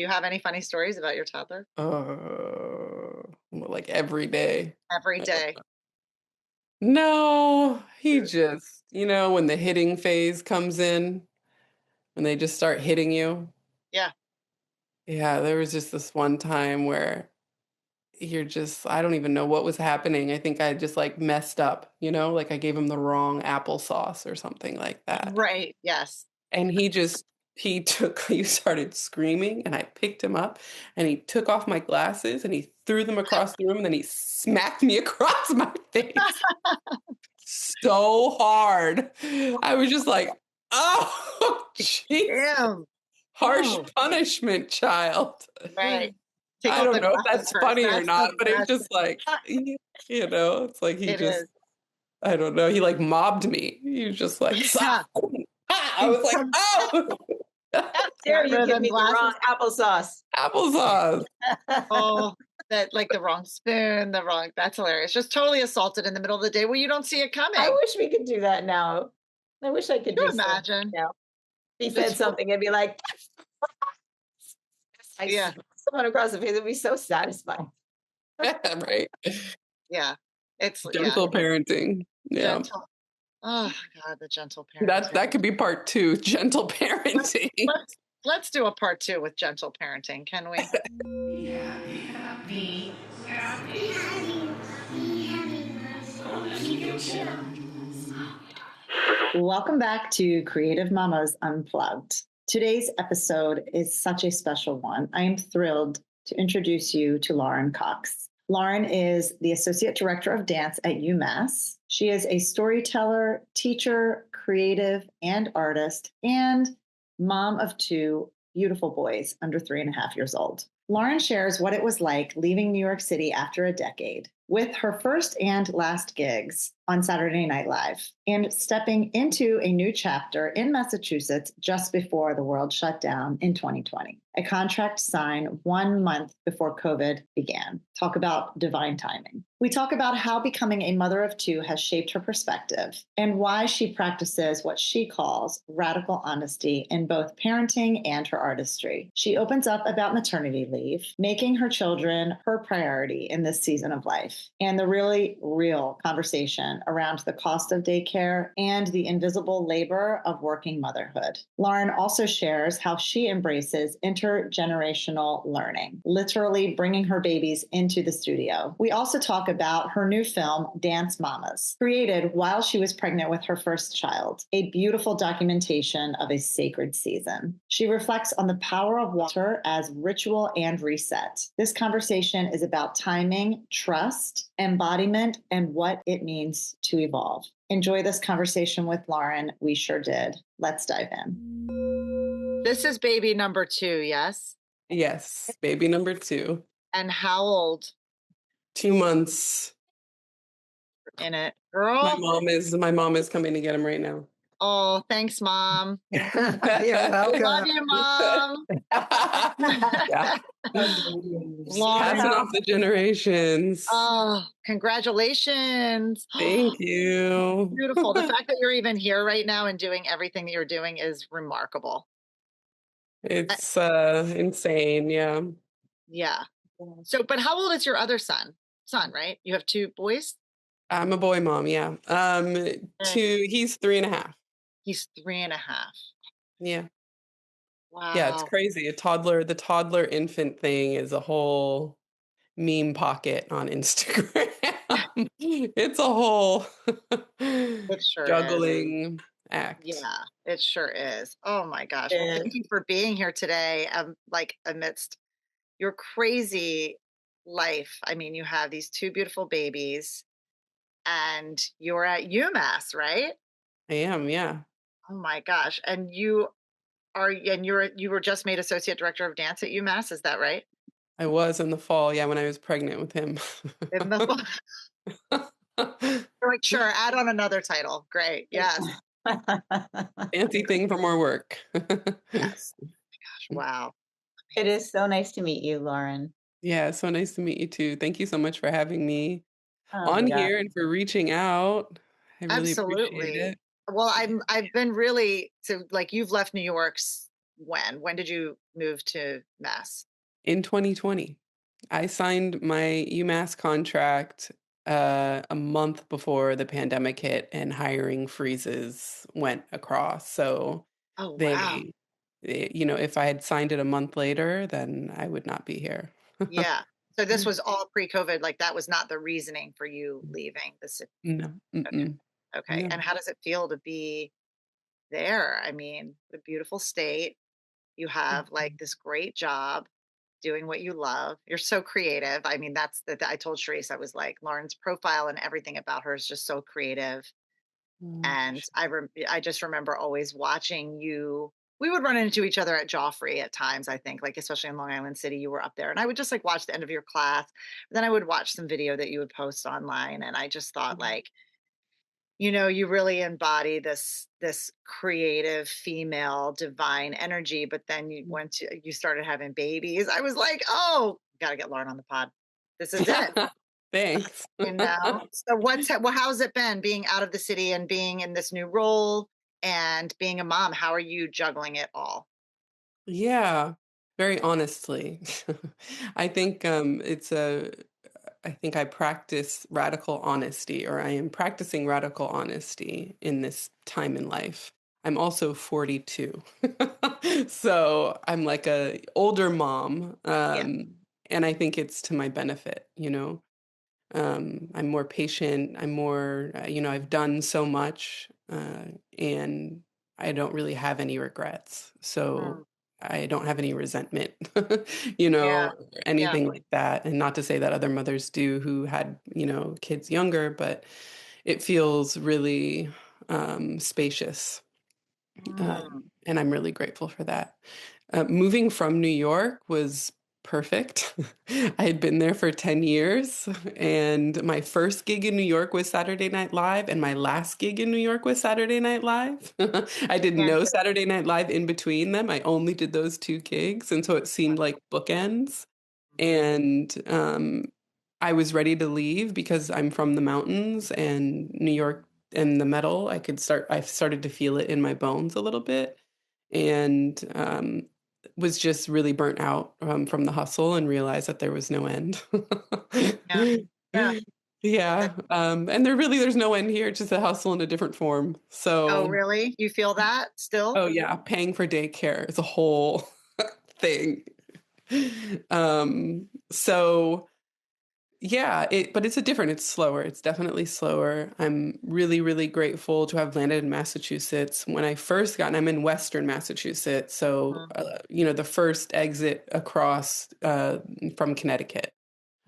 you have any funny stories about your toddler? Like every day. Every day. No, he just, when the hitting phase comes in, when they just start hitting you. Yeah. Yeah, there was just this one time where I don't even know what was happening. I think I just like messed up, like I gave him the wrong applesauce or something like that. Right. Yes. And he started screaming and I picked him up and he took off my glasses and he threw them across the room and then he smacked me across my face so hard. I was just like, oh, jeez, Damn. harsh Oh, punishment, child. right. Take I off don't the know if glasses that's first. funny or That's the not, but it's best. just like, it's like he It just, is. I don't know, he like mobbed me. He was just like, Yeah. I was like, oh. How dare you Remember give them me the wrong glasses? applesauce? Applesauce. Oh, that like the wrong spoon, that's hilarious. Just totally assaulted in the middle of the day where you don't see it coming. I wish we could do that now. I wish I could Can you do so. imagine? Now. If he said something, I'd be like, I Yeah. someone across the face would be so satisfying. Right. Yeah. It's Gentle parenting. Yeah. gentle. Oh God, the gentle parenting. That could be part 2, gentle parenting. Let's do a part 2 with gentle parenting, can we? Welcome back to Creative Mamas Unplugged. Today's episode is such a special one. I am thrilled to introduce you to Lauren Cox. Lauren is the Associate Director of Dance at UMass. She is a storyteller, teacher, creative, and artist, and mom of 2 beautiful boys under 3.5 years old. Lauren shares what it was like leaving New York City after a decade, with her first and last gigs on Saturday Night Live, and stepping into a new chapter in Massachusetts just before the world shut down in 2020. A contract signed 1 month before COVID began. Talk about divine timing. We talk about how becoming a mother of 2 has shaped her perspective and why she practices what she calls radical honesty in both parenting and her artistry. She opens up about maternity leave, making her children her priority in this season of life, and the really real conversation around the cost of daycare and the invisible labor of working motherhood. Lauren also shares how she embraces intergenerational learning, literally bringing her babies into the studio. We also talk about her new film, Dance Mamas, created while she was pregnant with her first child, a beautiful documentation of a sacred season. She reflects on the power of water as ritual and reset. This conversation is about timing, trust, embodiment, and what it means to evolve. Enjoy this conversation with Lauren. We sure did. Let's dive in. This is baby number 2, yes? Yes, baby number 2. And how old? 2 months. In it, girl. My mom is coming to get him right now. Oh, thanks, Mom. You're welcome. Love you, Mom. Yeah. Lauren. Passing off the generations. Oh, congratulations. Thank you. Beautiful. The fact that you're even here right now and doing everything that you're doing is remarkable. It's insane. Yeah. Yeah. So, but how old is your other son, right? You have 2 boys? I'm a boy mom. Yeah. 2, he's 3.5. He's 3.5. Yeah. Wow. Yeah. It's crazy. The toddler infant thing is a whole meme pocket on Instagram. It's a whole It sure juggling act. Yeah, it sure is. Oh my gosh. Well, thank you for being here today. Like amidst your crazy life. I mean, you have these 2 beautiful babies and you're at UMass, right? I am. Yeah. Oh my gosh. And you were just made associate director of dance at UMass, is that right? I was in the fall. Yeah. When I was pregnant with him. In the You're like, sure, add on another title. Great. Yes. Fancy thing for more work. Yes. Oh my gosh. Wow. It is so nice to meet you, Lauren. Yeah, so nice to meet you too. Thank you so much for having me on here and for reaching out. I really appreciate it. Well, I've been really, so like you've left New York when did you move to Mass? In 2020. I signed my UMass contract a month before the pandemic hit and hiring freezes went across. So Oh, wow. they, if I had signed it a month later, then I would not be here. Yeah. So this was all pre-COVID, like, that was not the reasoning for you leaving the city. No, Okay. mm-mm, Okay, no. and how does it feel to be there? I mean, the beautiful state, you have, like, this great job doing what you love. You're so creative. I mean, that's the I told Cherice, I was like, "Lauren's profile and everything about her is just so creative." Mm. And I just remember always watching you. We would run into each other at Joffrey at times, I think, like, especially in Long Island City, you were up there. And I would just, like, watch the end of your class. Then I would watch some video that you would post online. And I just thought, like, you really embody this creative female divine energy. But then you started having babies. I was like, oh, gotta get Lauren on the pod. This is it. Thanks. So how's it been being out of the city and being in this new role and being a mom? How are you juggling it all? Yeah, very honestly. I think I think I practice radical honesty, or I am practicing radical honesty in this time in life. I'm also 42. So I'm like a older mom. Yeah. And I think it's to my benefit, I'm more patient. I'm more, I've done so much, and I don't really have any regrets. Mm, So I don't have any resentment, yeah. or Yeah. anything like that. And not to say that other mothers do who had, kids younger, but it feels really spacious. Uh, Mm, and I'm really grateful for that. Moving from New York was perfect. I had been there for 10 years, and my first gig in New York was Saturday Night Live, and my last gig in New York was Saturday Night Live. I did yeah. no Saturday Night Live in between them. I only did those two gigs, and so it seemed like bookends. And I was ready to leave because I'm from the mountains and New York and the metal. I started to feel it in my bones a little bit, and was just really burnt out from the hustle and realized that there was no end. Yeah. Yeah. Yeah. And there's no end here, it's just a hustle in a different form. Oh, So, really? You feel that still? oh yeah, paying for daycare is a whole thing. So yeah, but it's slower. It's definitely slower. I'm really, really grateful to have landed in Massachusetts. When I first got, and I'm in Western Massachusetts, so the first exit across from Connecticut.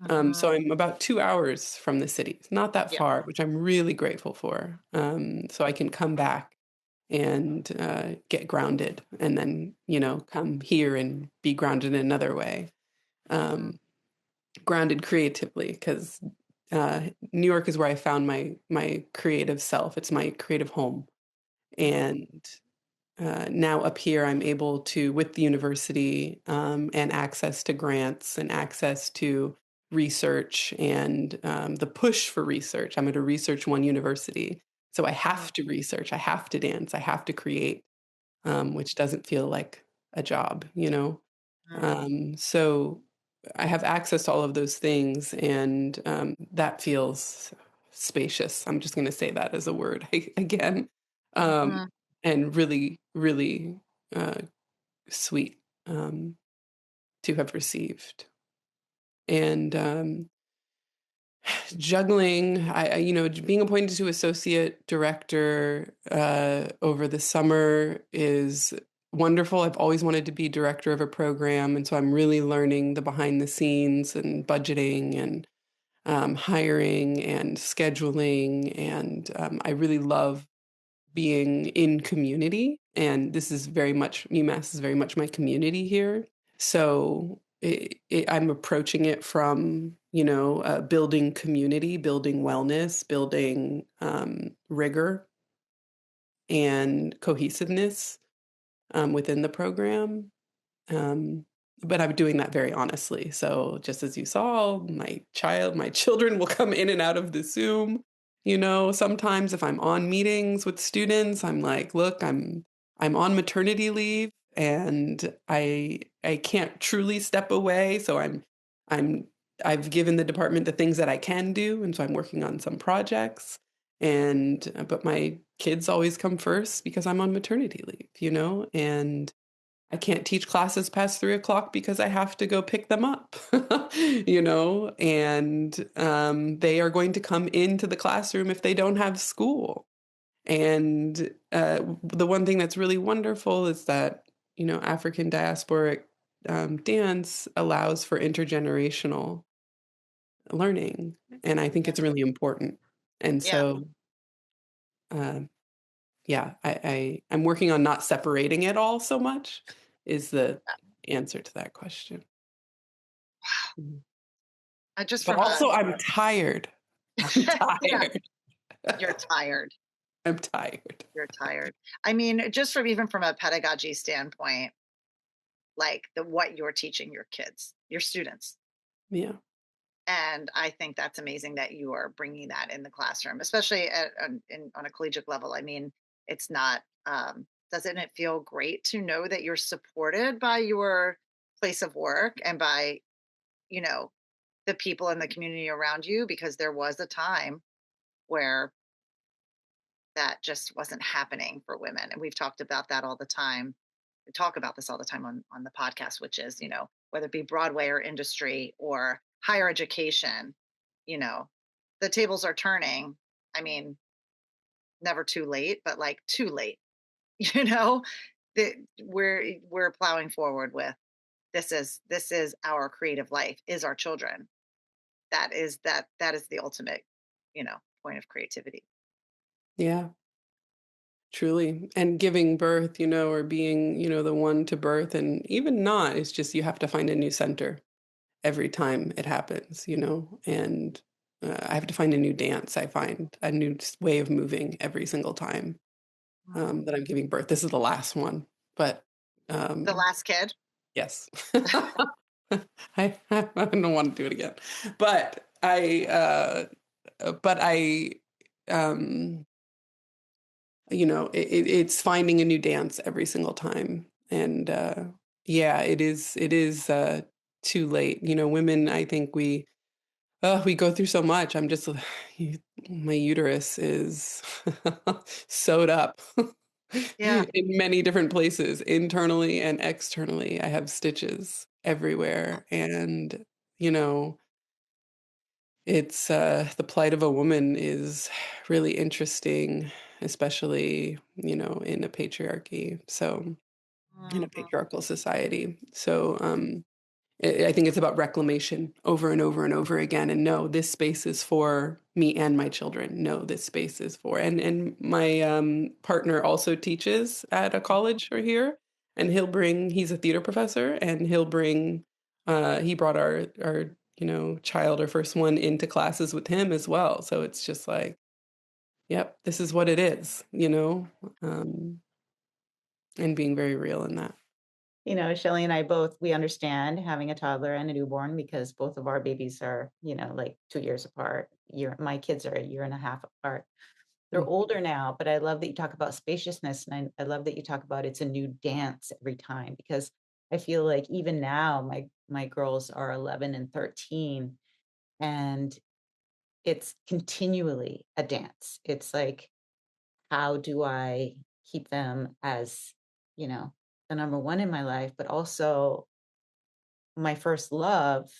So Mhm. I'm about 2 hours from the city. It's not that Yeah. far, which I'm really grateful for. So I can come back and get grounded, and then come here and be grounded in another way. Mhm. Um, Grounded creatively, because New York is where I found my creative self. It's my creative home, and now up here I'm able to, with the university, and access to grants and access to research, and the push for research. I'm at a research one university, so I Mhm. have to research, I have to dance, I have to create, which doesn't feel like a job. Mhm. So I have access to all of those things, and that feels spacious. I'm just going to say that as a word again, um, Mhm. and really, really uh, sweet to have received. And juggling, being appointed to associate director over the summer is wonderful. I've always wanted to be director of a program, and so I'm really learning the behind the scenes and budgeting and hiring and scheduling, and I really love being in community. And this is very much, UMass is very much my community here. So I'm approaching it from, building community, building wellness, building rigor and cohesiveness within the program. Um, but I'm doing that very honestly. So just as you saw, my children will come in and out of the Zoom. Sometimes if I'm on meetings with students, I'm like, look, I'm on maternity leave, and I can't truly step away. So I'm I've given the department the things that I can do, and so I'm working on some projects. And but my kids always come first because I'm on maternity leave, and I can't teach classes past 3 o'clock because I have to go pick them up, and they are going to come into the classroom if they don't have school. And the one thing that's really wonderful is that, African diasporic dance allows for intergenerational learning. And I think Yeah. it's really important. And Yeah. so, um, yeah, I'm working on not separating it all so much is the answer to that question. Mhm. I just But from a also I'm tired. I'm yeah, tired. you're tired. I'm tired. You're tired. I mean, just from even from a pedagogy standpoint, like what you're teaching your kids, your students. Yeah. And I think that's amazing that you are bringing that in the classroom, especially on a collegiate level. I mean, it's not, doesn't it feel great to know that you're supported by your place of work and by, you know, the people in the community around you? Because there was a time where that just wasn't happening for women. And we've talked about that all the time. We talk about this all the time on the podcast, which is, whether it be Broadway or industry or higher education, you know, the tables are turning. I mean, never too late, but like too late, you know, that we're plowing forward with this is our creative life, is our children. That is the ultimate, point of creativity. Yeah. Truly. And giving birth, or being, the one to birth and even not, it's just you have to find a new center every time it happens, and I have to find a new dance. I find a new way of moving every single time that I'm giving birth. This is the last one, but The last kid. yes. I don't want to do it again, but I, um, it's finding a new dance every single time. And yeah, it is too late. Women, I think we go through so much. I'm just, my uterus is sewed up Yeah. in many different places, internally and externally. I have stitches everywhere. And, you know, it's the plight of a woman is really interesting, especially, in a patriarchy. So, in a Mhm. patriarchal society. So, I think it's about reclamation over and over and over again. And no, this space is for me and my children. No, this space is for, and my partner also teaches at a college or here, and he's a theater professor, and he brought our child, our first one, into classes with him as well. So it's just like, yep, this is what it is, um, and being very real in that. Shelly and I both, we understand having a toddler and a newborn because both of our babies are, like 2 years apart. My kids are a year and a half apart. They're Mm. older now, but I love that you talk about spaciousness. And I love that you talk about it's a new dance every time because I feel like even now my girls are 11 and 13 and it's continually a dance. It's like, how do I keep them as, you know, the number one in my life, but also my first love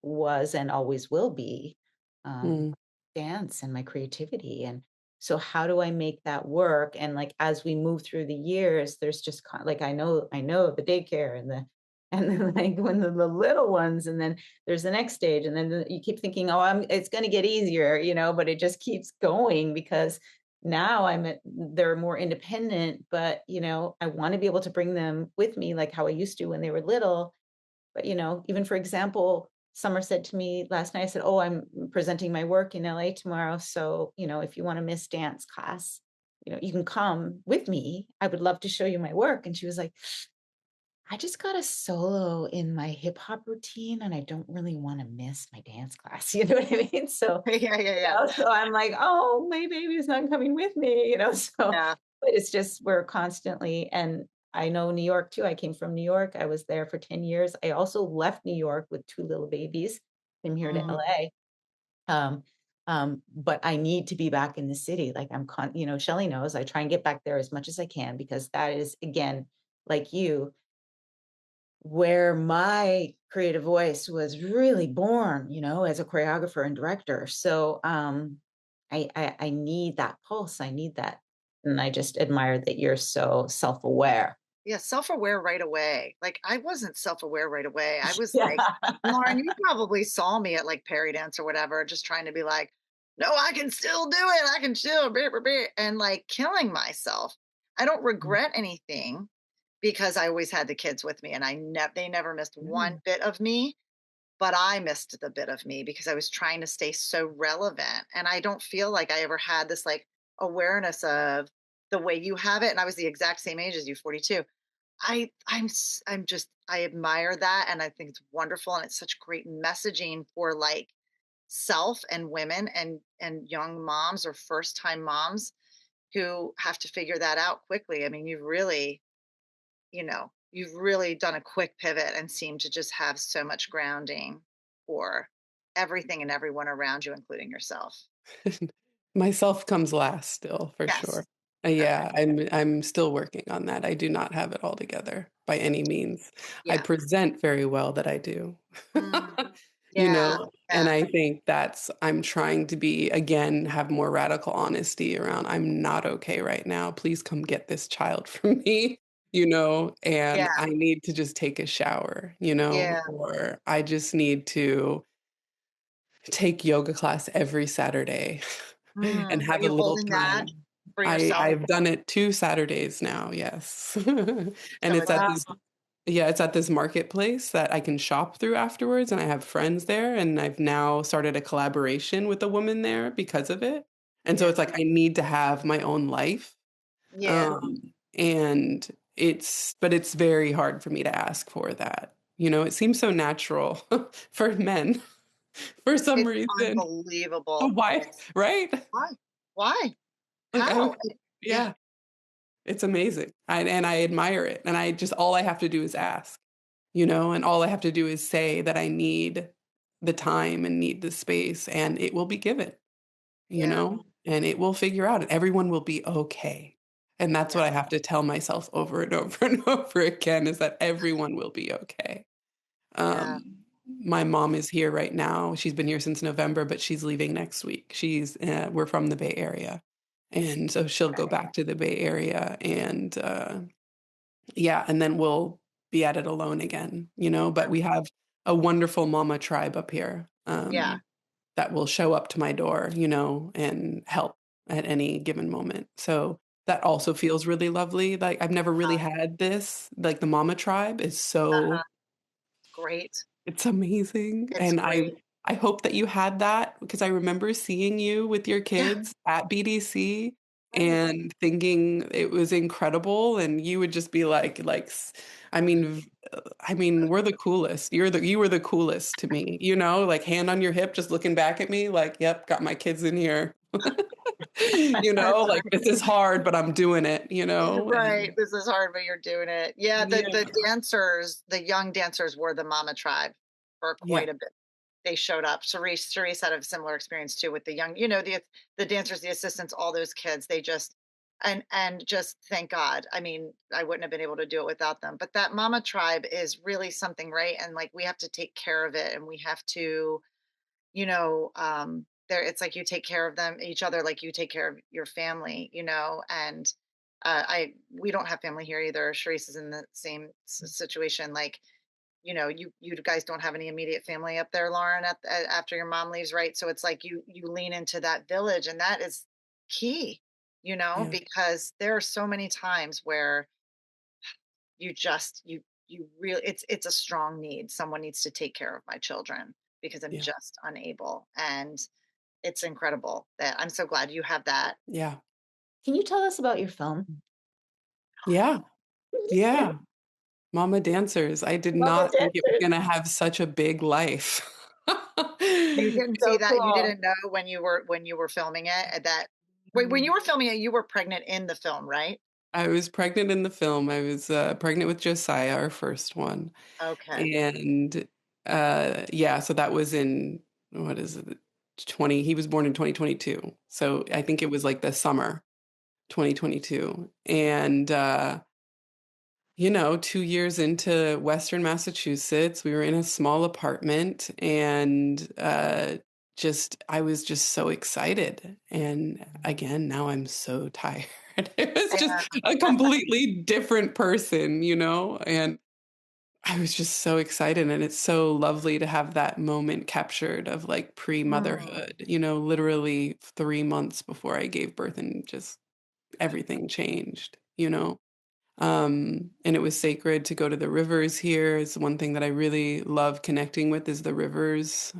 was and always will be um, Mm. dance and my creativity. And so, how do I make that work? And like as we move through the years, there's just like I know the daycare and the and then like when the little ones, and then there's the next stage, and then you keep thinking, oh, it's going to get easier, but it just keeps going because now they're more independent, but I want to be able to bring them with me like how I used to when they were little. But, even for example, Summer said to me last night, I said, oh, I'm presenting my work in LA tomorrow. So, if you want to miss dance class, you can come with me. I would love to show you my work. And she was like, I just got a solo in my hip hop routine and I don't really want to miss my dance class. You know what I mean? So, Yeah, yeah, yeah. so I'm like, oh, my baby's not coming with me. So Yeah. but it's just we're constantly, and I know New York too. I came from New York. I was there for 10 years. I also left New York with 2 little babies, came here to Mm, LA. Um, but I need to be back in the city. Like Shelly knows I try and get back there as much as I can because that is, again, like you, where my creative voice was really born, as a choreographer and director. So I need that pulse. I need that. And I just admire that you're so self-aware. yeah, self-aware right away. Like, I wasn't self-aware right away. I was Yeah. like, Lauren, you probably saw me at like Perry Dance or whatever, just trying to be like, no, I can still do it. I can still be, and like killing myself. I don't regret anything because I always had the kids with me and they never missed one Mm, bit of me, but I missed the bit of me because I was trying to stay so relevant. And I don't feel like I ever had this like awareness of the way you have it. And I was the exact same age as you, 42. I'm just I admire that and I think it's wonderful and it's such great messaging for like self and women and young moms or first time moms who have to figure that out quickly. I mean, you've really done a quick pivot and seem to just have so much grounding for everything and everyone around you, including yourself. Myself comes last still, for sure. Yes. Okay. Yeah, I'm still working on that. I do not have it all together by any means. I Yeah. present very well that I do. Mm, You yeah. know, and Yeah. I think I'm trying to be, again, have more radical honesty around, I'm not okay right now. Please come get this child from me, and Yeah. I need to just take a shower, Yeah. or I just need to take yoga class every Saturday and Are have a you little holding that time. for I yourself? I've done it 2 Saturdays now, yes. And So it's it's at wow. this yeah, it's at this marketplace that I can shop through afterwards, and I have friends there, and I've now started a collaboration with a woman there because of it. And so yeah. it's like I need to have my own life, Yeah. and it's very hard for me to ask for that. It seems so natural for men for some It's reason. unbelievable. Why? It's Right? why? Why? Like, How? Yeah. yeah, it's amazing. And I admire it. And all I have to do is ask, and all I have to do is say that I need the time and need the space, and it will be given, Yeah. and it will figure out, and everyone will be okay. And that's Yeah. what I have to tell myself over and over and over again is that everyone will be okay. Yeah. My mom is here right now. She's been here since November, but she's leaving next week. We're from the Bay Area. And so she'll go back to the Bay Area and yeah, and then we'll be at it alone again, but we have a wonderful mama tribe up here Yeah. that will show up to my door, and help at any given moment. So that also feels really lovely. Like I've never really had this, like the mama tribe is so Uh-huh. Great. it's amazing, It's and great. I hope that you had that because I remember seeing you with your Yeah. kids at BDC Right. and thinking it was incredible, and you would just be I mean, we're the coolest. You were the coolest to me, like hand on your hip, just looking back at me like, "Yep, got my kids in here." Like, "This is hard, but I'm doing it," Right. and This is hard, but you're doing it. Yeah, the yeah, dancers, the young dancers were the mama tribe for yeah, quite a bit. They showed up. Cerise had a similar experience too with the young, the dancers, the assistants, all those kids. They just and just thank God. I mean, I wouldn't have been able to do it without them. But that mama tribe is really something, right? And like we have to take care of it and we have to there it's like you take care of them each other like you take care of your family, and I we don't have family here either. Cherice is in the same situation. Like, you guys don't have any immediate family up there, Lauren, after your mom leaves, right? So it's like you lean into that village, and that is key, yeah, because there are so many times where you just you really it's a strong need. Someone needs to take care of my children because I'm yeah, just unable. And it's incredible that I'm so glad you have that. yeah, Can you tell us about your film? yeah, yeah. Mama dancers. I did Mama not think it was dancers. gonna have such a big life. You didn't see So that. You cool. didn't know when you were filming it that wait, when you were filming it, you were pregnant in the film, right? I was pregnant in the film. I was pregnant with Josiah, our first one. Okay. And yeah, so that was in, what is it? He was born in 2022. So I think it was like the summer 2022. And 2 years into Western Massachusetts, we were in a small apartment and I was just so excited. And again, now I'm so tired. It was just Yeah. a completely different person, and I was just so excited. And it's so lovely to have that moment captured of like Mm. pre-motherhood, literally 3 months before I gave birth and just everything changed. And it was sacred to go to the rivers here. It's one thing that I really love connecting with is the rivers.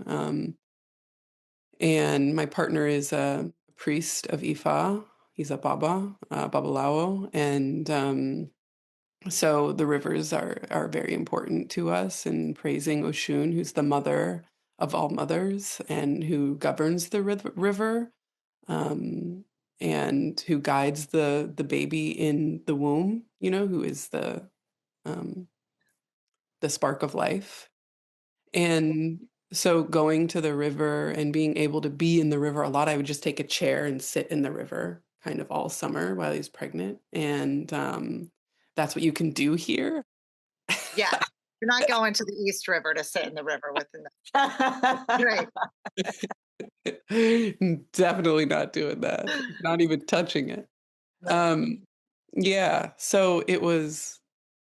And my partner is a priest of Ifa. He's a Babalawo. And so the rivers are very important to us in praising Oshun, who's the mother of all mothers and who governs the river. Um, and who guides the baby in the womb, who is um, the spark of life. And so going to the river and being able to be in the river a lot, I would just take a chair and sit in the river kind of all summer while he was pregnant. And that's what you can do here. Yeah. You're not going to the East River to sit in the river with the right. Definitely not doing that. Not even touching it. No. Um, yeah, so it was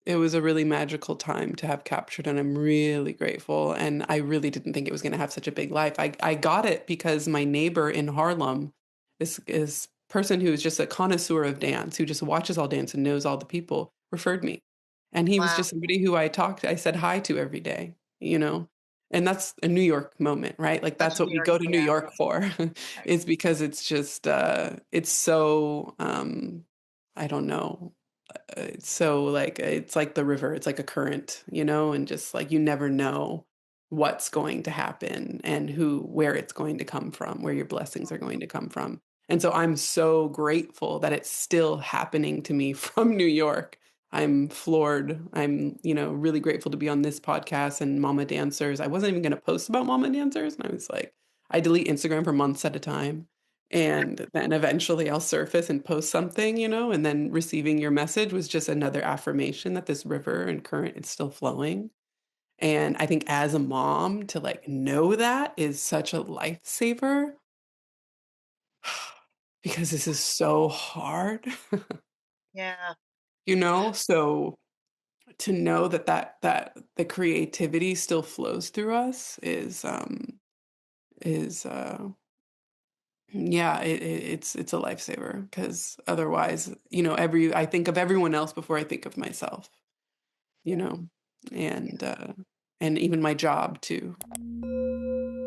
a really magical time to have captured, and I'm really grateful. And I really didn't think it was going to have such a big life. I got it because my neighbor in Harlem, this person who is just a connoisseur of dance, who just watches all dance and knows all the people, referred me. And he was Wow. just somebody who I said hi to every day. And that's a New York moment, right? Like Such that's a what New we York, go to New yeah. York for, Right. is because it's just, it's so, I don't know, so like it's like the river, it's like a current, and just like you never know what's going to happen and where it's going to come from, where your blessings are going to come from. And so I'm so grateful that it's still happening to me from New York. I'm floored. I'm really grateful to be on this podcast and Mama Dancers. I wasn't even going to post about Mama Dancers, and I was like, I delete Instagram for months at a time, and then eventually I'll surface and post something, and then receiving your message was just another affirmation that this river and current is still flowing. And I think as a mom to like know that is such a lifesaver because this is so hard, Yeah. so to know that the creativity still flows through us is yeah, it's a lifesaver because otherwise, I think of everyone else before I think of myself, you Yeah. know, Yeah. and even my job too.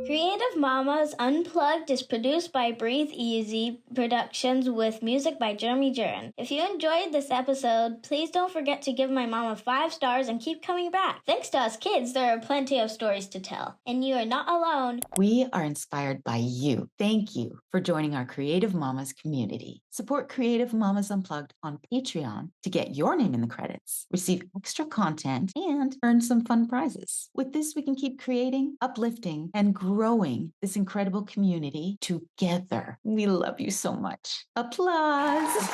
Creative Mamas Unplugged is produced by Breatheasy Productions with music by Jeremy Jurin. If you enjoyed this episode, please don't forget to give my mama 5 stars and keep coming back. Thanks to us kids, there are plenty of stories to tell, and you are not alone. We are inspired by you. Thank you for joining our Creative Mamas community. Support Creative Mamas Unplugged on Patreon to get your name in the credits, receive extra content, and earn some fun prizes. With this, we can keep creating, uplifting, and growing this incredible community together. We love you so much. Applause.